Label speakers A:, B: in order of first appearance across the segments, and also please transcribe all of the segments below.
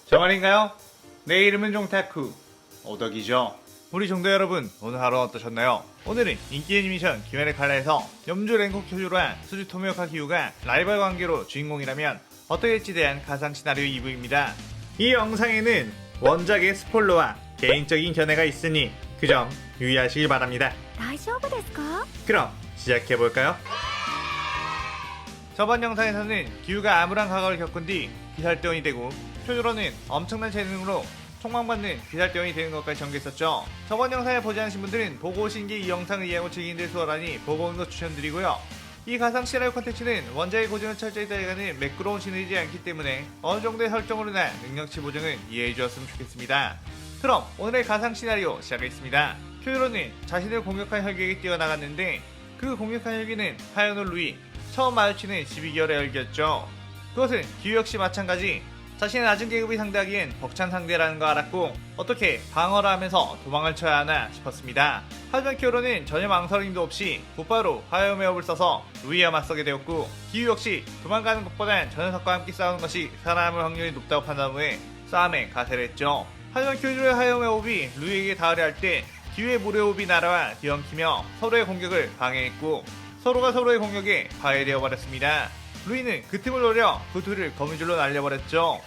A: 저 말인가요? 내 이름은 종타쿠 오덕이죠. 우리 종도 여러분, 오늘 하루 어떠셨나요? 오늘은 인기 애니메이션 기메르 칼라에서 염주 랭코 쿄주로와 수주 토미오카 기우가 라이벌 관계로 주인공이라면 어떻게 될지 대한 가상 시나리오 2부입니다. 이 영상에는 원작의 스포일러와 개인적인 견해가 있으니 그 점 유의하시길 바랍니다.
B: 大丈夫ですか?
A: 그럼 시작해볼까요? 저번 영상에서는 기우가 암울한 과거를 겪은 뒤 기살대원이 되고 쿄주로는 엄청난 재능으로 총망받는 기살대원이 되는 것까지 전개했었죠. 저번 영상을 보지 않으신 분들은 보고 오신 게 이 영상을 이해하고 즐기는 데 수월하니 보고 오는 것 추천드리고요. 이 가상 시나리오 콘텐츠는 원작의 고증을 철저히 따라가는 매끄러운 시너지지 않기 때문에 어느 정도의 설정으로나 능력치 보정은 이해해 주었으면 좋겠습니다. 그럼 오늘의 가상 시나리오 시작하겠습니다. 쿄주로는 자신을 공격한 혈기에게 뛰어나갔는데 그 공격한 혈기는 하연우 루이, 처음 마주치는 12개월의 혈기였죠. 그것은 기우 역시 마찬가지 자신의 낮은 계급이 상대하기엔 벅찬 상대라는 거 알았고 어떻게 방어를 하면서 도망을 쳐야 하나 싶었습니다. 하지만 쿄주로는 전혀 망설임도 없이 곧바로 화염의업을 써서 루이와 맞서게 되었고 기우 역시 도망가는 것보단 저 녀석과 함께 싸우는 것이 살아남을 확률이 높다고 판단 후에 싸움에 가세를 했죠. 하지만 쿄주로의 화염의업이 루이에게 닿으려 할 때 기우의 모래호흡이 날아와 뒤엉키며 서로의 공격을 방해했고 서로가 서로의 공격에 파괴되어 버렸습니다. 루이는 그 틈을 노려 그 둘을 거미줄로 날려버렸죠.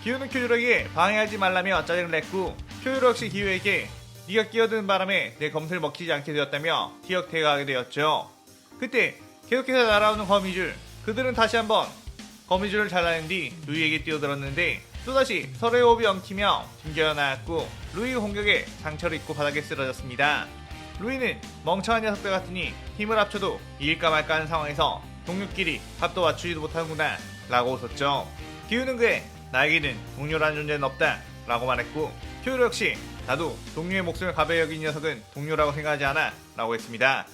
A: 기우는 쿄주로에게 방해하지 말라며 짜증을 냈고 쿄주로 역시 기우에게 네가 끼어드는 바람에 내 검술 먹히지 않게 되었다며 티격태격하게 되었죠. 그때 계속해서 날아오는 거미줄, 그들은 다시 한번 거미줄을 잘라낸 뒤 루이에게 뛰어들었는데 또다시 서로의 호흡이 엉키며 튕겨 나왔고 루이의 공격에 상처를 입고 바닥에 쓰러졌습니다. 루이는 멍청한 녀석들 같으니 힘을 합쳐도 이길까 말까 하는 상황에서 동료끼리 합도 맞추지도 못하는구나 라고 웃었죠. 기우는 그에 나에게는 동료라는 존재는 없다 라고 말했고 쿄주로 역시 나도 동료의 목숨을 가벼이 여긴 녀석은 동료라고 생각하지 않아 라고 했습니다.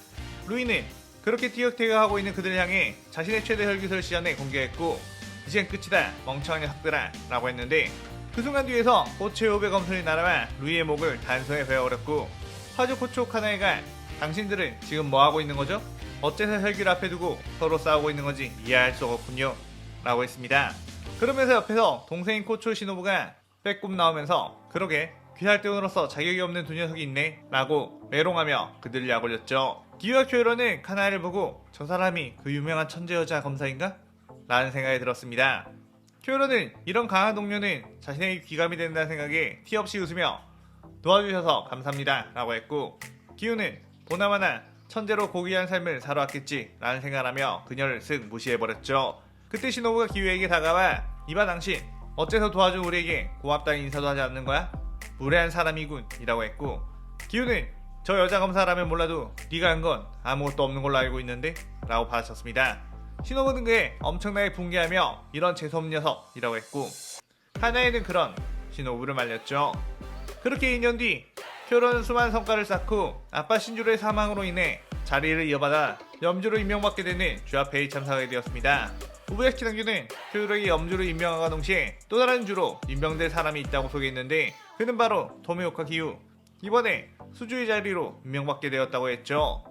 A: 루이는 그렇게 티격태격하고 있는 그들을 향해 자신의 최대 혈기술을 시전해 공격했고 이젠 끝이다 멍청한 녀석들아 라고 했는데 그 순간 뒤에서 꽃의 호흡의 검술이 날아와 루이의 목을 단성에 베어버렸고 하주 코초 카나에가 당신들은 지금 뭐하고 있는 거죠? 어째서 혈기를 앞에 두고 서로 싸우고 있는 건지 이해할 수가 없군요 라고 했습니다. 그러면서 옆에서 동생인 코초 시노부가 빼꼼 나오면서 그러게 귀살대원으로서 자격이 없는 두 녀석이 있네 라고 메롱하며 그들을 약올렸죠. 기우와 쿄주로는 카나에를 보고 저 사람이 그 유명한 천재 여자 검사인가? 라는 생각이 들었습니다. 쿄주로는 이런 강한 동료는 자신에게 귀감이 된다는 생각에 티 없이 웃으며 도와주셔서 감사합니다 라고 했고 기우는 보나마나 천재로 고귀한 삶을 살아왔겠지 라는 생각을 하며 그녀를 쓱 무시해버렸죠. 그때 시노부가 기우에게 다가와 이봐 당신 어째서 도와준 우리에게 고맙다는 인사도 하지 않는 거야? 무례한 사람이군 이라고 했고 기우는 저 여자 검사라면 몰라도 네가 한 건 아무것도 없는 걸로 알고 있는데 라고 받아쳤습니다. 시노부는 그에 엄청나게 붕괴하며 이런 재수없는 녀석이라고 했고 카나에는 그런 시노부를 말렸죠. 그렇게 2년 뒤 쿄주로는 수많은 성과를 쌓고 아빠 신주로의 사망으로 인해 자리를 이어받아 염주로 임명받게 되는 주합회의 참석하게 되었습니다. 우부야키 당규는 쿄주로에게 염주로 임명함과 동시에 또 다른 주로 임명될 사람이 있다고 소개했는데 그는 바로 토미오카 기우. 이번에 수주의 자리로 임명받게 되었다고 했죠.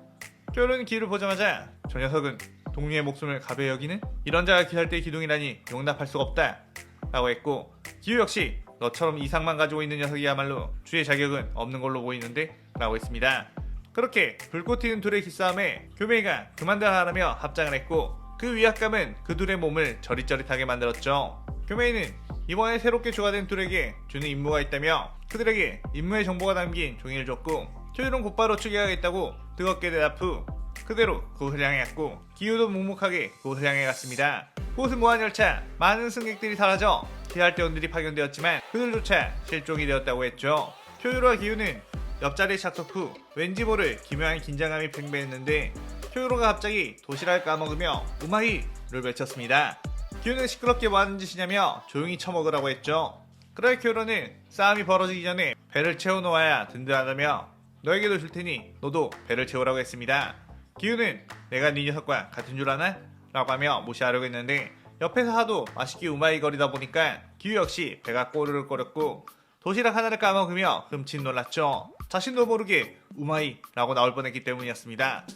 A: 쿄주로는 기우를 보자마자 저 녀석은 동료의 목숨을 가벼이 여기는? 이런 자가 기살대의 기둥이라니 용납할 수가 없다 라고 했고 기우 역시 너처럼 이상만 가지고 있는 녀석이야말로 주의 자격은 없는 걸로 보이는데 라고 했습니다. 그렇게 불꽃 튀는 둘의 기싸움에 교메이가 그만둬야 하라며 합장을 했고 그 위압감은 그 둘의 몸을 저릿저릿하게 만들었죠. 교메이는 이번에 새롭게 추가된 둘에게 주는 임무가 있다며 그들에게 임무의 정보가 담긴 종이를 줬고 쿄주로는 곧바로 추격하겠다고 뜨겁게 대답 후 그대로 그곳을 향해 갔고 기우도 묵묵하게 그곳을 향해 갔습니다. 그곳은 무한열차, 많은 승객들이 사라져 기살대원들이 파견되었지만 그들조차 실종이 되었다고 했죠. 쿄주로와 기우는 옆자리에 착석 후 왠지 모를 기묘한 긴장감이 팽배했는데 쿄주로가 갑자기 도시락을 까먹으며 우마이를 외쳤습니다. 기우는 시끄럽게 뭐하는 짓이냐며 조용히 처먹으라고 했죠. 그러나 쿄주로는 싸움이 벌어지기 전에 배를 채워놓아야 든든하다며 너에게도 줄 테니 너도 배를 채우라고 했습니다. 기우는 내가 네 녀석과 같은 줄 아나? 라고 하며 무시하려고 했는데 옆에서 하도 맛있게 우마이거리다 보니까 기우 역시 배가 꼬르륵 거렸고 도시락 하나를 까먹으며 흠칫 놀랐죠. 자신도 모르게 우마이 라고 나올 뻔했기 때문이었습니다.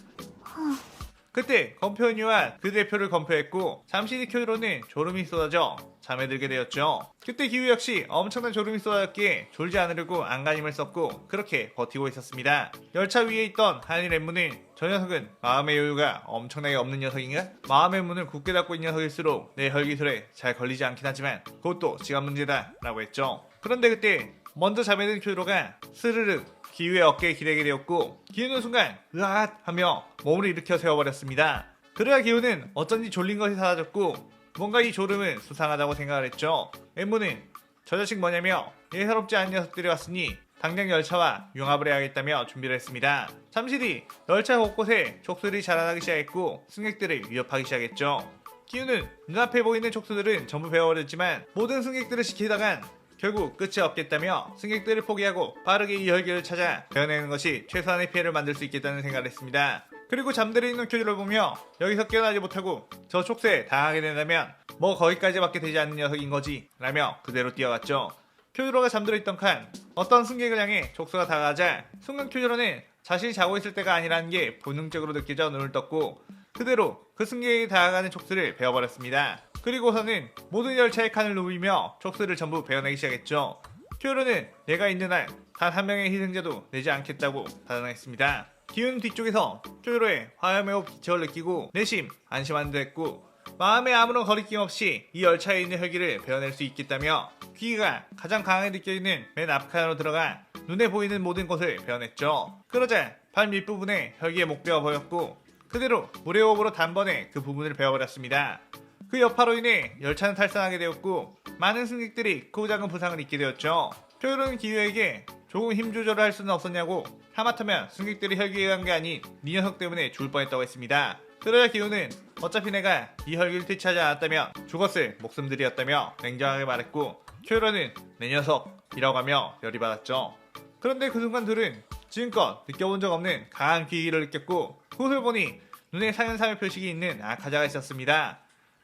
A: 그때 건표은유와 그 대표를 건표했고 잠시 뒤 쿄조로는 졸음이 쏟아져 잠에 들게 되었죠. 그때 기우 역시 엄청난 졸음이 쏟아졌기에 졸지 않으려고 안간힘을 썼고 그렇게 버티고 있었습니다. 열차 위에 있던 한일 랩문은 저 녀석은 마음의 여유가 엄청나게 없는 녀석인가? 마음의 문을 굳게 닫고 있는 녀석일수록 내 혈기술에 잘 걸리지 않긴 하지만 그것도 시간 문제다 라고 했죠. 그런데 그때 먼저 잠에 든 쿄조로가 스르륵 기우의 어깨에 기대게 되었고 기우는 순간 으앗 하며 몸을 일으켜 세워버렸습니다. 그래야 기우는 어쩐지 졸린 것이 사라졌고 뭔가 이 졸음은 수상하다고 생각을 했죠. 엠무는 저 자식 뭐냐며 예사롭지 않은 녀석들이 왔으니 당장 열차와 융합을 해야겠다며 준비를 했습니다. 잠시 뒤 열차 곳곳에 촉수들이 자라나기 시작했고 승객들을 위협하기 시작했죠. 기우는 눈앞에 보이는 촉수들은 전부 베어버렸지만 모든 승객들을 지키다간 결국 끝이 없겠다며 승객들을 포기하고 빠르게 이 혈기를 찾아 베어내는 것이 최소한의 피해를 만들 수 있겠다는 생각을 했습니다. 그리고 잠들어 있는 쿄조를 보며 여기서 깨어나지 못하고 저 촉수에 당하게 된다면 뭐 거기까지밖에 되지 않는 녀석인 거지 라며 그대로 뛰어갔죠. 쿄조로가 잠들어 있던 칸 어떤 승객을 향해 촉수가 다가가자 순간 쿄조로는 자신이 자고 있을 때가 아니라는 게 본능적으로 느껴져 눈을 떴고 그대로 그 승객에게 다가가는 촉수를 베어버렸습니다. 그리고서는 모든 열차의 칸을 누비며 촉수를 전부 베어내기 시작했죠. 쿄조로는 내가 있는 한 단 한 명의 희생자도 내지 않겠다고 단언했습니다. 기우는 뒤쪽에서 쿄조로의 화염의 호흡 기척을 느끼고 내심 안심한 듯 했고 마음에 아무런 거리낌 없이 이 열차에 있는 혈기를 베어낼 수 있겠다며 귀가 가장 강하게 느껴지는 맨 앞칸으로 들어가 눈에 보이는 모든 곳을 베어냈죠. 그러자 발 밑부분에 혈기의 목뼈가 보였고 그대로 물의 호흡으로 단번에 그 부분을 베어버렸습니다. 그 여파로 인해 열차는 탈선하게 되었고 많은 승객들이 크고 작은 부상을 입게 되었죠. 쿄조로는 기우에게 조금 힘 조절을 할 수는 없었냐고 하마터면 승객들이 혈기에 간 게 아닌 네 녀석 때문에 죽을 뻔했다고 했습니다. 그러자 기우는 어차피 내가 이 혈기를 퇴치하지 않았다면 죽었을 목숨들이었다며 냉정하게 말했고 쿄조로는 내 녀석이라고 하며 열이 받았죠. 그런데 그 순간 둘은 지금껏 느껴본 적 없는 강한 기기를 느꼈고 그것을 보니 눈에 사연삼의 표식이 있는 아카자가 있었습니다.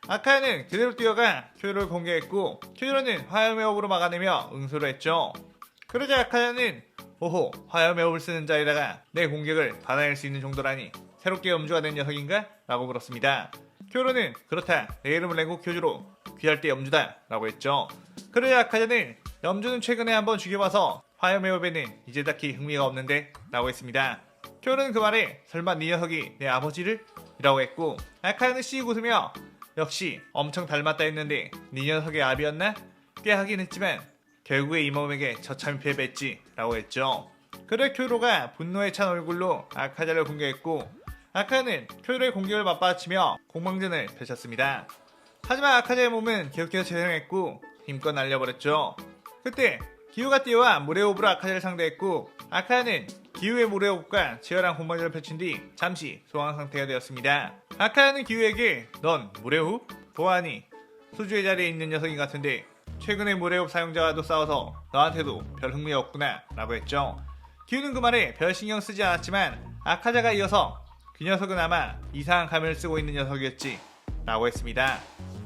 A: 아카야는 그대로 뛰어가 쿄조로를 공격했고 쿄조로는 화염의 호흡으로 막아내며 응수를 했죠. 그러자 아카야는 오호 화염의 호흡을 쓰는 자에다가 내 공격을 받아낼 수 있는 정도라니 새롭게 염주가 된 녀석인가? 라고 물었습니다. 쿄조로는 그렇다 내 이름을 내고 쿄조로 귀할 때 염주다 라고 했죠. 그러자 아카야는 염주는 최근에 한번 죽여봐서 화염의 호흡에는 이제 딱히 흥미가 없는데 라고 했습니다. 쿄조로는 그 말에 설마 네 녀석이 내 아버지를? 이라고 했고 아카야는 씩 웃으며 역시 엄청 닮았다 했는데 네 녀석의 아비였나? 꽤 하긴 했지만 결국에 이 몸에게 처참히 패배했지 라고 했죠. 그래 쿄조로가 분노에 찬 얼굴로 아카자를 공격했고 아카는 쿄조로의 공격을 맞받아치며 공방전을 펼쳤습니다. 하지만 아카자의 몸은 계속해서 재생했고 힘껏 날려버렸죠. 그때 기우가 뛰어와 물의 호흡으로 아카자를 상대했고 아카야는 기우의 물의 호흡과 치열한 공방전을 펼친 뒤 잠시 소강 상태가 되었습니다. 아카야는 기우에게 넌 물의 호흡? 보아하니 수주의 자리에 있는 녀석인 같은데 최근에 물의 호흡 사용자와도 싸워서 너한테도 별 흥미 없구나 라고 했죠. 기우는 그 말에 별 신경 쓰지 않았지만 아카자가 이어서 그 녀석은 아마 이상한 가면을 쓰고 있는 녀석이었지 라고 했습니다.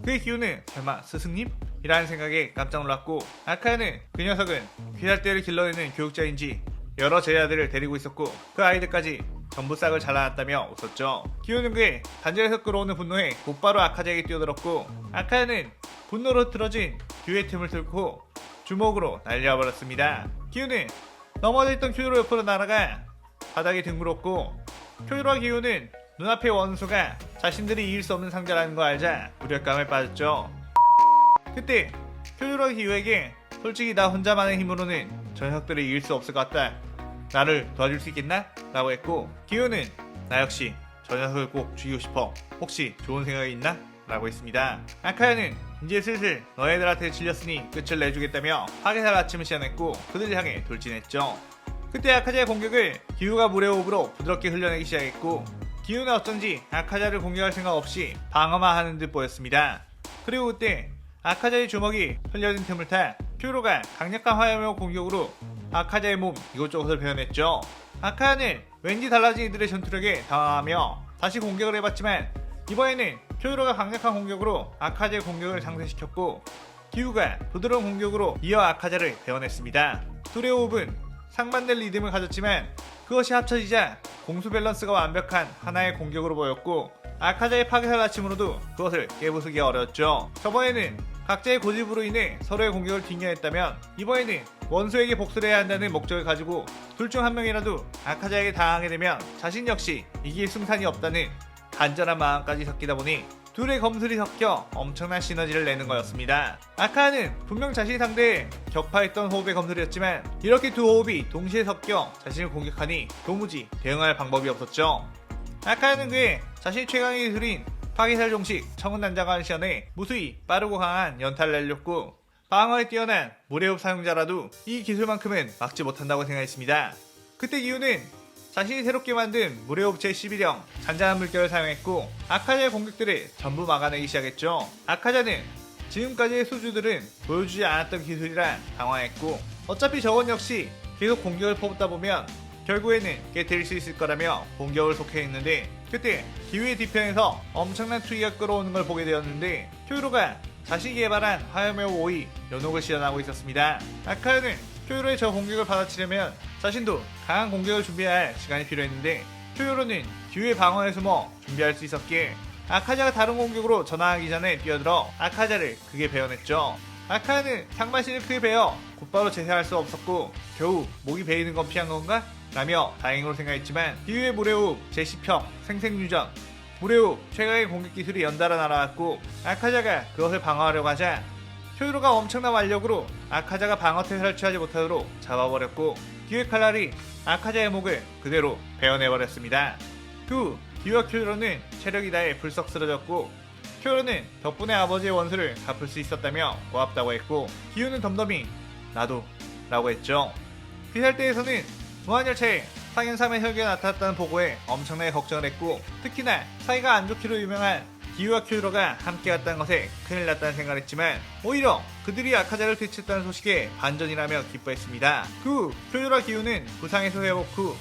A: 그의 기우는 설마 스승님? 이라는 생각에 깜짝 놀랐고 아카야는 그 녀석은 귀살대를 길러내는 교육자인지 여러 제자들을 데리고 있었고 그 아이들까지 전부 싹을 잘라놨다며 웃었죠. 기우는 그의 단절에서 끌어오는 분노에 곧바로 아카자에게 뛰어들었고 아카야는 분노로 틀어진 기우의 틈을 뚫고 주먹으로 날려버렸습니다. 기우는 넘어져 있던 쿄조로 옆으로 날아가 바닥에 뒹굴었고 쿄조로와 기우는 눈앞의 원수가 자신들이 이길 수 없는 상자라는 거 알자 무력감에 빠졌죠. 그때 쿄조로가 기우에게 솔직히 나 혼자만의 힘으로는 저 녀석들을 이길 수 없을 것 같다. 나를 도와줄 수 있겠나? 라고 했고 기우는 나 역시 저 녀석을 꼭 죽이고 싶어. 혹시 좋은 생각이 있나? 라고 했습니다. 아카야는 이제 슬슬 너희들한테 질렸으니 끝을 내주겠다며 파괴살 아침을 시전했고 그들을 향해 돌진했죠. 그때 아카자의 공격을 기우가 물의 호흡으로 부드럽게 흘려내기 시작했고 기우는 어쩐지 아카자를 공격할 생각 없이 방어만 하는 듯 보였습니다. 그리고 그때 아카자의 주먹이 흘려진 틈을 타 쿄조로가 강력한 화염의 공격으로 아카자의 몸 이곳저곳을 베어냈죠. 아카야는 왠지 달라진 이들의 전투력에 당황하며 다시 공격을 해봤지만 이번에는 쿄조로가 강력한 공격으로 아카자의 공격을 상쇄시켰고 기우가 부드러운 공격으로 이어 아카자를 베어냈습니다. 둘의 호흡은 상반된 리듬을 가졌지만 그것이 합쳐지자 공수 밸런스가 완벽한 하나의 공격으로 보였고 아카자의 파괴살 아침으로도 그것을 깨부수기 어려웠죠. 저번에는 각자의 고집으로 인해 서로의 공격을 뒷면했다면 이번에는 원소에게 복수를 해야 한다는 목적을 가지고 둘 중 한 명이라도 아카자에게 당하게 되면 자신 역시 이길 승산이 없다는 간절한 마음까지 섞이다 보니 둘의 검술이 섞여 엄청난 시너지를 내는 거였습니다. 아카는 분명 자신이 상대에 격파했던 호흡의 검술이었지만 이렇게 두 호흡이 동시에 섞여 자신을 공격하니 도무지 대응할 방법이 없었죠. 아카는 그의 자신의 최강의 기술인 파괴살 종식 청운난장을 시연해 무수히 빠르고 강한 연타를 날렸고 방어에 뛰어난 무례호흡 사용자라도 이 기술만큼은 막지 못한다고 생각했습니다. 그때 기우는 자신이 새롭게 만든 무례호흡 제11형 잔잔한 물결을 사용했고 아카자의 공격들을 전부 막아내기 시작했죠. 아카자는 지금까지의 수주들은 보여주지 않았던 기술이라 당황했고 어차피 저건 역시 계속 공격을 퍼붓다 보면 결국에는 깨뜨릴 수 있을 거라며 공격을 속해했는데 그때 기우의 뒤편에서 엄청난 투기가 끌어오는 걸 보게 되었는데 쿄이로가 자신이 개발한 화염의 5위 연옥을 시연하고 있었습니다. 아카야는 쿄이로의 저 공격을 받아치려면 자신도 강한 공격을 준비해야 할 시간이 필요했는데 쿄이로는 기우의 방어에 숨어 준비할 수 있었기에 아카자가 다른 공격으로 전환하기 전에 뛰어들어 아카자를 크게 베어냈죠. 아카야는 상반신을 크게 베어 곧바로 재생할 수 없었고 겨우 목이 베이는 건 피한 건가? 라며 다행으로 생각했지만 기우의 무례호흡 제10형 생생유전 무례호흡 최강의 공격 기술이 연달아 날아왔고 아카자가 그것을 방어하려고 하자 쿄이로가 엄청난 완력으로 아카자가 방어태세를 취하지 못하도록 잡아버렸고 기우의 칼날이 아카자의 목을 그대로 베어내버렸습니다. 후 기우와 쿄이로는 체력이 다해 불썩 쓰러졌고 쿄이로는 덕분에 아버지의 원수를 갚을 수 있었다며 고맙다고 했고 기우는 덤덤히 나도 라고 했죠. 비살대에서는 무한열차에 상현삼의 혈기가 나타났다는 보고에 엄청나게 걱정을 했고 특히나 사이가 안 좋기로 유명한 기우와 쿄이로가 함께 갔다는 것에 큰일 났다는 생각을 했지만 오히려 그들이 아카자를 되찾았다는 소식에 반전이라며 기뻐했습니다. 그 후 쿄이로와 기우는 부상에서 회복 후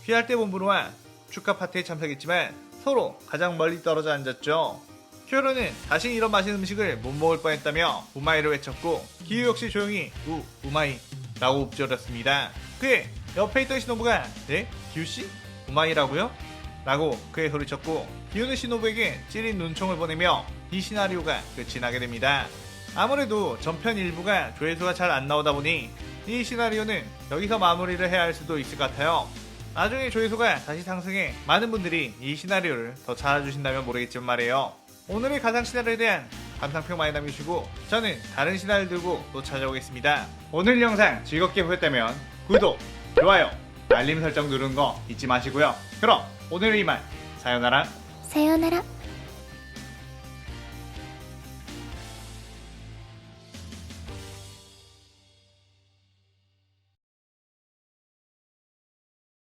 A: 피할대 본부로와 축하 파티에 참석했지만 서로 가장 멀리 떨어져 앉았죠. 쿄이로는 다시 이런 맛있는 음식을 못 먹을 뻔했다며 우마이를 외쳤고 기우 역시 조용히 우마이 라고 읊조렸습니다. 그의 옆에 있던 시노부가 네? 기우씨? 우마이라고요? 라고 그의 소리쳤고 기우는 시노부에게 찌린 눈총을 보내며 이 시나리오가 끝이 나게 됩니다. 아무래도 전편 일부가 조회수가 잘 안 나오다 보니 이 시나리오는 여기서 마무리를 해야 할 수도 있을 것 같아요. 나중에 조회수가 다시 상승해 많은 분들이 이 시나리오를 더 찾아주신다면 모르겠지만 말이에요. 오늘의 가상 시나리오에 대한 감상평 많이 남겨주시고 저는 다른 시나리오 들고 또 찾아오겠습니다. 오늘 영상 즐겁게 보셨다면 구독, 좋아요, 알림 설정 누르는 거 잊지 마시고요. 그럼 오늘은 이만 사요나라.
B: さようなら。